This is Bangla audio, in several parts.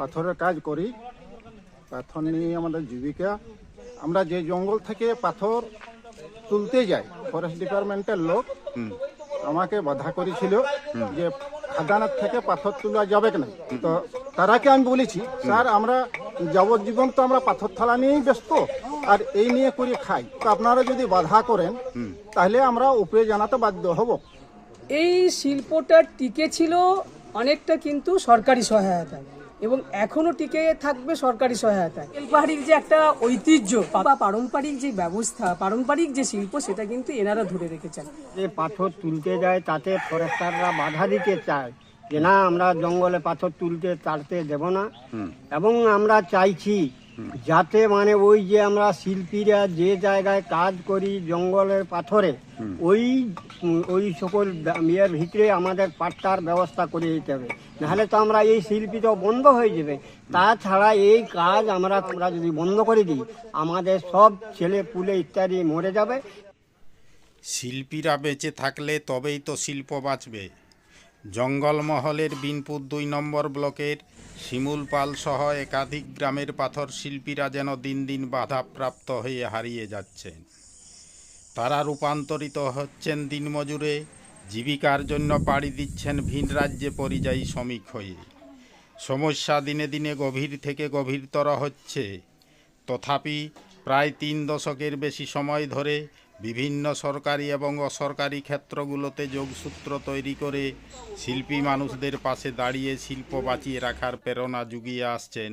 পাথরের কাজ করি। পাথর নিয়ে আমাদের জীবিকা। আমরা যে জঙ্গল থেকে পাথর তুলতে যাই, ফরেস্ট ডিপার্টমেন্টের লোক আমাকে বাধা করেছিল যে খাদানের থেকে পাথর তোলা যাবে না। তো তারাকে আমি বলেছি, স্যার আমরা যাবজ্জীবন তো আমরা পাথর থালা নিয়েই ব্যস্ত, আর এই নিয়ে করে খাই। তো আপনারা যদি বাধা করেন তাহলে আমরা উপরে জানাতে বাধ্য হব। এই শিল্পটা টিকে ছিল অনেকটা কিন্তু সরকারি সহায়তায়, এবং এখনো টিকে থাকবে সরকারি সহায়তায়। বেলপাহাড়ির যে একটা ঐতিহ্য বা পারম্পরিক যে ব্যবস্থা, পারম্পরিক যে শিল্প, সেটা কিন্তু এনারা ধরে রেখেছেন। যে পাথর তুলতে যায় তাতে ফরেস্টাররা বাধা দিতে চায় যে না, আমরা জঙ্গলে পাথর তুলতে তাড়তে দেব না। এবং আমরা চাইছি যাতে মানে ওই যে আমরা শিল্পীরা যে জায়গায় কাজ করি জঙ্গলের পাথরে, ওই সকল ইয়ের ভিতরে আমাদের পাট্টার ব্যবস্থা করে দিতে হবে, নাহলে তো আমরা এই শিল্পী তো বন্ধ হয়ে যাবে। তাছাড়া এই কাজ আমরা যদি বন্ধ করে দিই, আমাদের সব ছেলে পুলে ইত্যাদি মরে যাবে। শিল্পীরা বেঁচে থাকলে তবেই তো শিল্প বাঁচবে। জঙ্গলমহলের বিনপুর 2 নম্বর ব্লকের শিমুল পাল সহ একাধিক গ্রামের পাথর শিল্পীরা যেন দিন দিন বাধাপ্রাপ্ত হয়ে হারিয়ে যাচ্ছেন। তারা রূপান্তরিত হচ্ছেন দিনমজুরে, জীবিকার জন্য পাড়ি দিচ্ছেন ভিন রাজ্যে পরিযায়ী শ্রমিক হয়ে। সমস্যা দিনে দিনে গভীর থেকে গভীরতর হচ্ছে। তথাপি প্রায় 3 দশকের বেশি সময় ধরে বিভিন্ন সরকারি এবং অসরকারি ক্ষেত্রগুলোতে যোগসূত্র তৈরি করে শিল্পী মানুষদের পাশে দাঁড়িয়ে শিল্প বাঁচিয়ে রাখার প্রেরণা জুগিয়ে আসছেন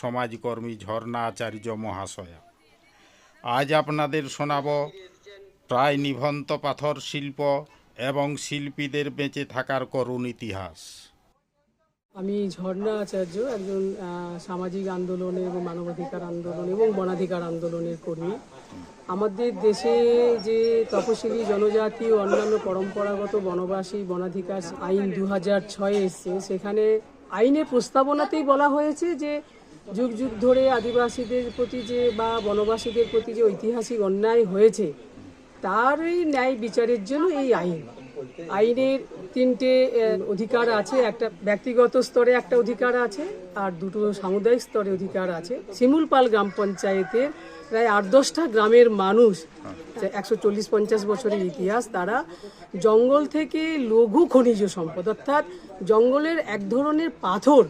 সমাজকর্মী ঝর্ণা আচার্য মহাশয়া। আজ আপনাদের শোনাব প্রায় নিভন্ত পাথর শিল্প এবং শিল্পীদের বেঁচে থাকার করুণ ইতিহাস। আমি ঝর্ণা আচার্য, একজন সামাজিক আন্দোলনে এবং মানবাধিকার আন্দোলন এবং বনাধিকার আন্দোলনের কর্মী। আমাদের দেশে যে তপশিলি জনজাতি ও অন্যান্য পরম্পরাগত বনবাসী বনাধিকার আইন 2006 এসছে, সেখানে আইনের প্রস্তাবনাতেই বলা হয়েছে যে যুগ যুগ ধরে আদিবাসীদের প্রতি যে বা বনবাসীদের প্রতি যে ঐতিহাসিক অন্যায় হয়েছে, তারই ন্যায় বিচারের জন্য এই আইনের 3টে অধিকার আছে। একটা ব্যক্তিগত স্তরে একটা অধিকার আছে, আর 2টো সামুদায়িক স্তরে অধিকার আছে। শিমুলপাল গ্রাম পঞ্চায়েতের প্রায় 8-10টা গ্রামের মানুষ, 140-50 বছরের ইতিহাস, তারা জঙ্গল থেকে লঘু খনিজ সম্পদ অর্থাৎ জঙ্গলের এক ধরনের পাথর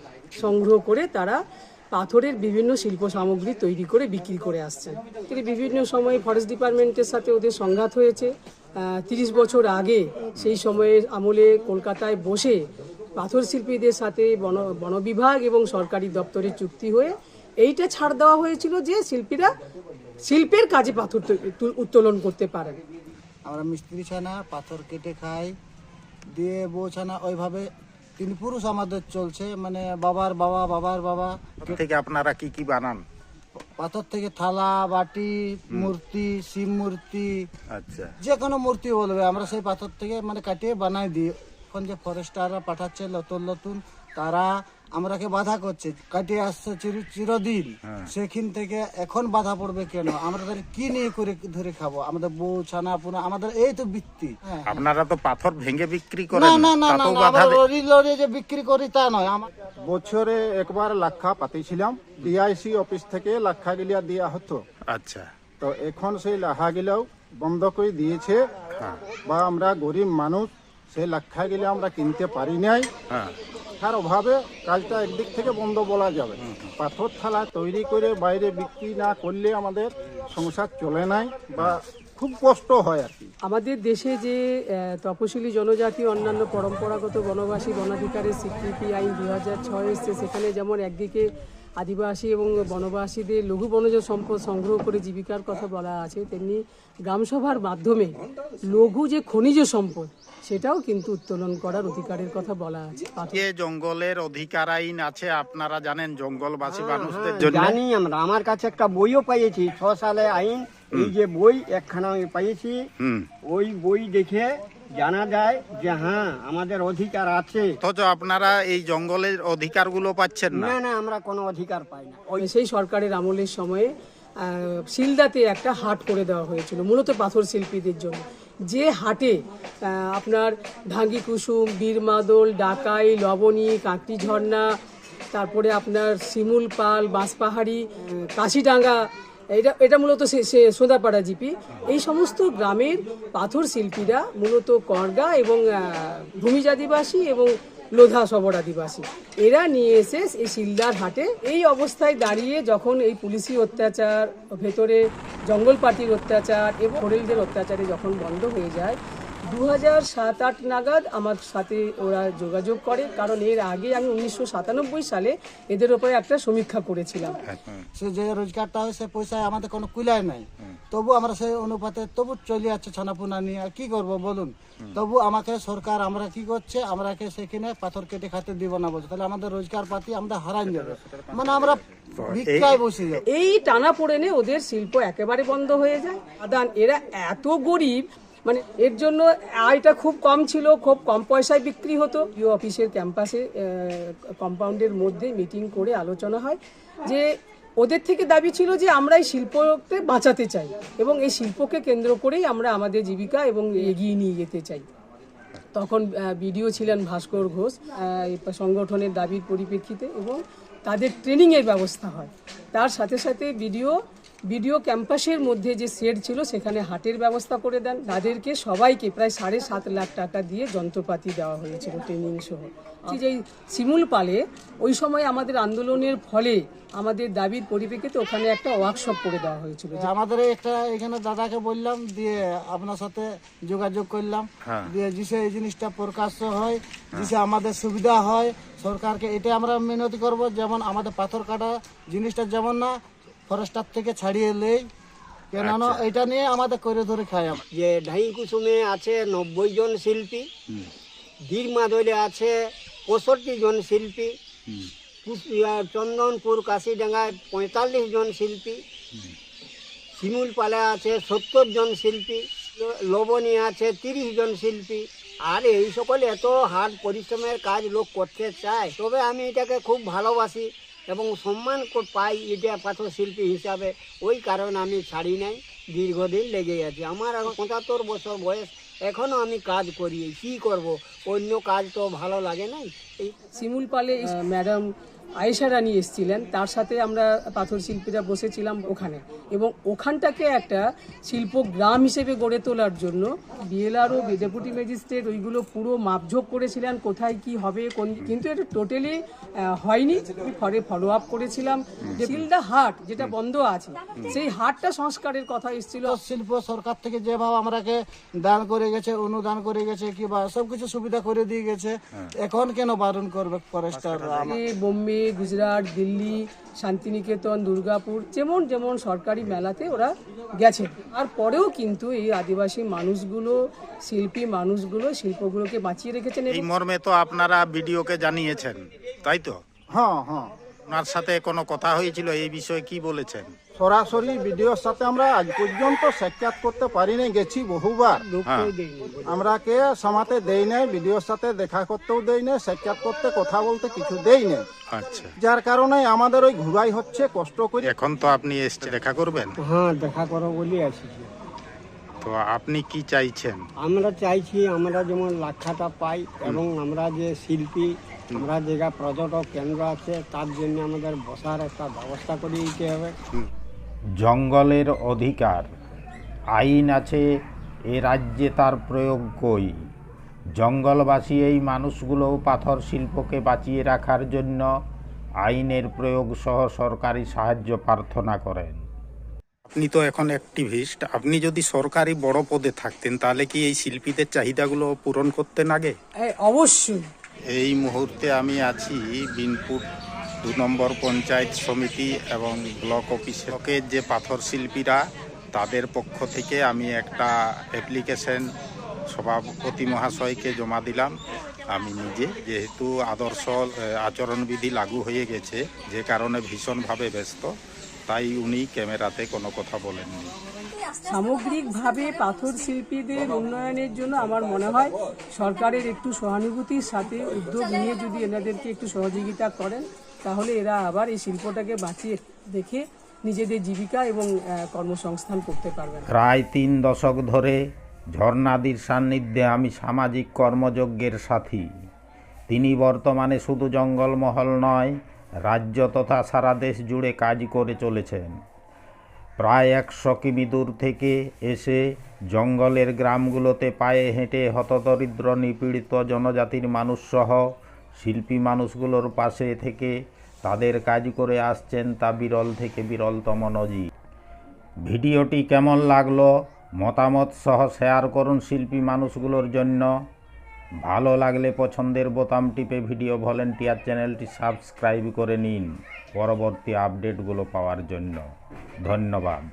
সংগ্রহ করে তারা পাথরের বিভিন্ন শিল্প সামগ্রী তৈরি করে বিক্রি করে আসছেন। বিভিন্ন সময়ে ফরেস্ট ডিপার্টমেন্টের সাথে ওদের সংঘাত হয়েছে। 30 বছর আগে সেই সময়ের আমলে কলকাতায় বসে পাথর শিল্পীদের সাথে বন বিভাগ এবং সরকারি দপ্তরের চুক্তি হয়ে এইটা ছাড় দেওয়া হয়েছিল যে শিল্পীরা শিল্পের কাজে পাথর উত্তোলন করতে পারেন। আমরা মিস্ত্রি ছানা পাথর কেটে খাই, দিয়ে বউ ছানা, ওইভাবে 3 পুরুষ আমাদের চলছে। মানে বাবার বাবা থেকে আপনারা কি কি বানান? পাথর থেকে থালা, বাটি, মূর্তি, শিব মূর্তি, আচ্ছা, যে কোনো মূর্তি বলবে আমরা সেই পাথর থেকে মানে কাটিয়ে বানাই দিই। এখন যে ফরেস্টাররা পাঠাচ্ছে নতুন, তারা আমরাকে বাধা করছে, কাটিয়ে আসছে চিরদিন। সেখান থেকে এখন বাধা পড়বে কেন? আমরা কি নিয়ে করে ধরে খাবো? আমাদের বউ ছানা পুনা, আমাদের এই তো বৃত্তি। আপনারা তো পাথর ভেঙে বিক্রি করেন না, লরি যে বিক্রি করি তা নয়। বছরে একবার লাক্ষা পাতিছিলাম, ডিআইসি অফিস থেকে লাক্ষা গিলা দেওয়া হতো। আচ্ছা, তো এখন সেই লাহা গিলাও বন্ধ করে দিয়েছে, বা আমরা গরিব মানুষ সেই লাক্ষা গিলা আমরা কিনতে পারি নাই। তার অভাবে কাজটা একদিক থেকে বন্ধ বলা যাবে। পাথর থালা তৈরি করে বাইরে বিক্রি না করলে আমাদের সংসার চলে নাই, বা খুব কষ্ট হয় আর কি। আমাদের দেশে যে তপশিলি জনজাতি অন্যান্য পরম্পরাগত বনবাসী বনাধিকারের স্বীকৃতি আইন 2006 এসছে, সেখানে যেমন একদিকে আদিবাসী এবং বনবাসীদের লঘু বনজ সম্পদ সংগ্রহ করে জীবিকার কথা বলা আছে, তেমনি গ্রামসভার মাধ্যমে লঘু যে খনিজ সম্পদ সেটাও কিন্তু উত্তোলন করার অধিকারের কথা বলা আছে। জঙ্গলের অধিকার আইন আছে, আপনারা জানেন জঙ্গলবাসী মানুষদের জন্য। জানি আমরা, আমার কাছে একটা বইও পেয়েছি 6 সালে আইন, এই যে বই একখানা আমি পেয়েছি। ওই বই দেখে জানা যায় যে হ্যাঁ আমাদের অধিকার আছে। অথচ আপনারা এই জঙ্গলের অধিকারগুলো পাচ্ছেন না। না, আমরা কোনো অধিকার পাই না। সেই সরকারের আমলের সময়ে শিলদাতে একটা হাট করে দেওয়া হয়েছিল মূলত পাথর শিল্পীদের জন্য, যে হাটে আপনার ঢাঙ্গি কুসুম, বীরমাদল, ডাকাই, লবণী, কাঁকড়ি ঝর্ণা, তারপরে আপনার শিমুল পাল, বাঁশপাহাড়ি, কাশিডাঙ্গা, এটা মূলত সোদাপাড়া জিপি, এই সমস্ত গ্রামের পাথর শিল্পীরা মূলত করগা এবং ভূমিজ আদিবাসী এবং লোধা সবর আদিবাসী এরা নিয়ে এসে এই শিলদার হাটে এই অবস্থায় দাঁড়িয়ে যখন এই পুলিশি অত্যাচার, ভেতরে জঙ্গল পার্টির অত্যাচার এবং হোটেলদের অত্যাচারে যখন বন্ধ হয়ে যায় 2007-08 নাগাদ আমার সাথে ওরা যোগাযোগ করে, কারণ এর আগে আমি 1997 সালে এদের উপরে একটা সমীক্ষা করেছিলাম। সে যে রোজগারটা হয় সে পয়সায় আমাদের কোনো কুলায় নাই, তবু আমরা সেই অনুপাতে তবু চলে যাচ্ছে ছানাপুনা নিয়ে। আর কি করবো বলুন, তবু আমাকে সরকার আমরা কি করছে, আমরাকে সেখানে পাথর কেটে খাতে দিব না বলছে, তাহলে আমাদের রোজগার পাতি আমরা হারান যাবে, মানে আমরা ভিক্ষায় বসে যাবো। এই টানা পড়েনে ওদের শিল্প একেবারে বন্ধ হয়ে যায়। আদান এরা এত গরিব, মানে এর জন্য আয়টা খুব কম ছিল, খুব কম পয়সায় বিক্রি হতো। ইউ অফিসের ক্যাম্পাসে কম্পাউন্ডের মধ্যে মিটিং করে আলোচনা হয় যে ওদের থেকে দাবি ছিল যে আমরা এই শিল্পকে বাঁচাতে চাই এবং এই শিল্পকে কেন্দ্র করেই আমরা আমাদের জীবিকা এবং এগিয়ে নিয়ে যেতে চাই। তখন বিডিও ছিলেন ভাস্কর ঘোষ, এই সংগঠনের দাবির পরিপ্রেক্ষিতে, এবং তাদের ট্রেনিংয়ের ব্যবস্থা হয়। তার সাথে সাথে ভিডিও ক্যাম্পাসের মধ্যে যে শেড ছিল সেখানে হাটের ব্যবস্থা করে দেন। তাদেরকে সবাইকে প্রায় 7.5 লাখ টাকা দিয়ে যন্ত্রপাতি দেওয়া হয়েছিল ট্রেনিং সহ। যে শিমুল পালে ওই সময় আমাদের আন্দোলনের ফলে আমাদের দাবির পরিপ্রেক্ষিতে ওখানে একটা ওয়ার্কশপ করে দেওয়া হয়েছিল। আমাদের একটা এখানে দাদাকে বললাম, দিয়ে আপনার সাথে যোগাযোগ করলাম, দিয়ে জিসে এই জিনিসটা প্রকাশ্য হয়, জিসে আমাদের সুবিধা হয়। সরকারকে এটা আমরা মিনতি করব, যেমন আমাদের পাথর কাটা জিনিসটা যেমন না ফরেস্টার থেকে ছাড়িয়ে নেই, কেননা এটা নিয়ে আমাদের করে ধরে খাই। যে ঢাই কুসুমে আছে 90 জন শিল্পী, বীরমাদলে আছে 65 জন শিল্পী, চন্দনপুর কাশিডাঙ্গায় 45 জন শিল্পী, শিমুল পালে আছে 70 জন শিল্পী, লবণী আছে 30 জন শিল্পী। আর এই সকল এত হার্ড পরিশ্রমের কাজ লোক করতে চায়, তবে আমি এটাকে খুব ভালোবাসি এবং সম্মান পাই এটা পাথর শিল্পী হিসাবে। ওই কারণে আমি ছাড়ি নাই, দীর্ঘদিন লেগে আছে। আমার এখন 75 বছর বয়স, এখনও আমি কাজ করি। কি করব, অন্য কাজ তো ভালো লাগে নাই। এই শিমুল পালে ম্যাডাম আয়েশা রানী এসেছিলেন, তার সাথে আমরা পাথর শিল্পীরা বসেছিলাম ওখানে, এবং ওখানটাকে একটা শিল্প গ্রাম হিসেবে গড়ে তোলার জন্য বিএলআরও, ডেপুটি ম্যাজিস্ট্রেট ওইগুলো পুরো মাপঝোপ করেছিলেন কোথায় কি হবে, কিন্তু এটা টোটালি হয়নি। পরে ফলো আপ করেছিলাম যে শিলদা হাট যেটা বন্ধ আছে, সেই হাটটা সংস্কারের কথা এসেছিল। শিল্প সরকার থেকে যেভাবে আমরাকে দান করে গেছে, অনুদান করে গেছে, কিংবা সবকিছু সুবিধা করে দিয়ে গেছে, এখন কেন বারণ করবে ফরেস্টার? বোম্বে, গুজরাট, দিল্লি, শান্তিনিকেতন, দুর্গাপুর, যেমন যেমন সরকারি মেলাতে ওরা গেছে, আর পরেও কিন্তু এই আদিবাসী মানুষগুলো, শিল্পী মানুষগুলো শিল্পগুলোকে বাঁচিয়ে রেখেছেন। এই মর্মে তো আপনারা ভিডিওকে জানিয়েছেন, তাই তো? হ্যাঁ হ্যাঁ, ওনার সাথে কোনো কথা হয়েছিল এই বিষয়ে, কি বলেছেন? সরাসরি ভিডিওর সাথে আমরা আজ পর্যন্ত সাক্ষাৎ করতে পারি নাই, গেছি বহুবার, আমরা কে সামাতে দেই নাই, ভিডিওর সাথে দেখা করতেও দেই নাই, সাক্ষাৎ করতে কথা বলতে কিছু দেই নাই। আচ্ছা, যার কারণে আমাদের ওই ঘুরাই হচ্ছে কষ্ট করে। এখন তো আপনি এসে দেখা করবেন, হ্যাঁ, দেখা করো বলে আসিছি। তো আপনি কি চাইছেন? আমরা চাইছি আমরা যেমন লাক্ষাটা পাই, এবং আমরা যে শিল্পী, আমরা যেটা পর্যটক কেন্দ্র আছে তার জন্য আমাদের বসার একটা ব্যবস্থা করে দিতে হবে। জঙ্গলের অধিকার আইন আছে এ রাজ্যে, তার প্রয়োগ কই? জঙ্গলবাসী এই মানুষগুলো পাথর শিল্পকে বাঁচিয়ে রাখার জন্য আইনের প্রয়োগ সহ সরকারি সাহায্য প্রার্থনা করেন। আপনি তো এখন অ্যাক্টিভিস্ট, আপনি যদি সরকারি বড় পদে থাকতেন তাহলে কি এই শিল্পীদের চাহিদাগুলো পূরণ করতেন আগে? অবশ্যই। এই মুহূর্তে আমি আছি বিনপুর 2 নম্বর পঞ্চায়েত সমিতি এবং ব্লক অফিসের যে পাথর শিল্পীরা, তাদের পক্ষ থেকে আমি একটা অ্যাপ্লিকেশন সভাপতি মহাশয়কে জমা দিলাম। আমি নিজে, যেহেতু আদর্শ আচরণবিধি লাগু হয়ে গেছে, যে কারণে ভীষণভাবে ব্যস্ত, তাই উনি ক্যামেরাতে কোনো কথা বলেননি। সামগ্রিকভাবে পাথর শিল্পীদের উন্নয়নের জন্য আমার মনে হয় সরকারের একটু সহানুভূতির সাথে উদ্যোগ নিয়ে যদি এনাদেরকে একটু সহযোগিতা করেন, তাহলে এরা আবার এই শিল্পটাকে বাঁচিয়ে রেখে নিজেদের জীবিকা এবং কর্মসংস্থান করতে পারবেন। প্রায় 3 দশক ধরে ঝর্ণাদির সান্নিধ্যে আমি সামাজিক কর্মযজ্ঞের সাথী। তিনি বর্তমানে শুধু জঙ্গলমহল নয়, রাজ্য তথা সারা দেশ জুড়ে কাজ করে চলেছেন। প্রায় 100 কিমি দূর থেকে এসে জঙ্গলের গ্রামগুলোতে পায়ে হেঁটে হতদরিদ্র নিপীড়িত জনজাতির মানুষসহ শিল্পী মানুষগুলোর পাশে থেকে তাদের কাজ করে আসছেন, তা বিরল থেকে বিরলতম নজির। ভিডিওটি কেমন লাগলো মতামত সহ শেয়ার করুন শিল্পী মানুষগুলোর জন্য। ভালো লাগলে পছন্দের বোতাম টিপে ভিডিও ভলেন্টিয়ার চ্যানেলটি সাবস্ক্রাইব করে নিন পরবর্তী আপডেটগুলো পাওয়ার জন্য। ধন্যবাদ।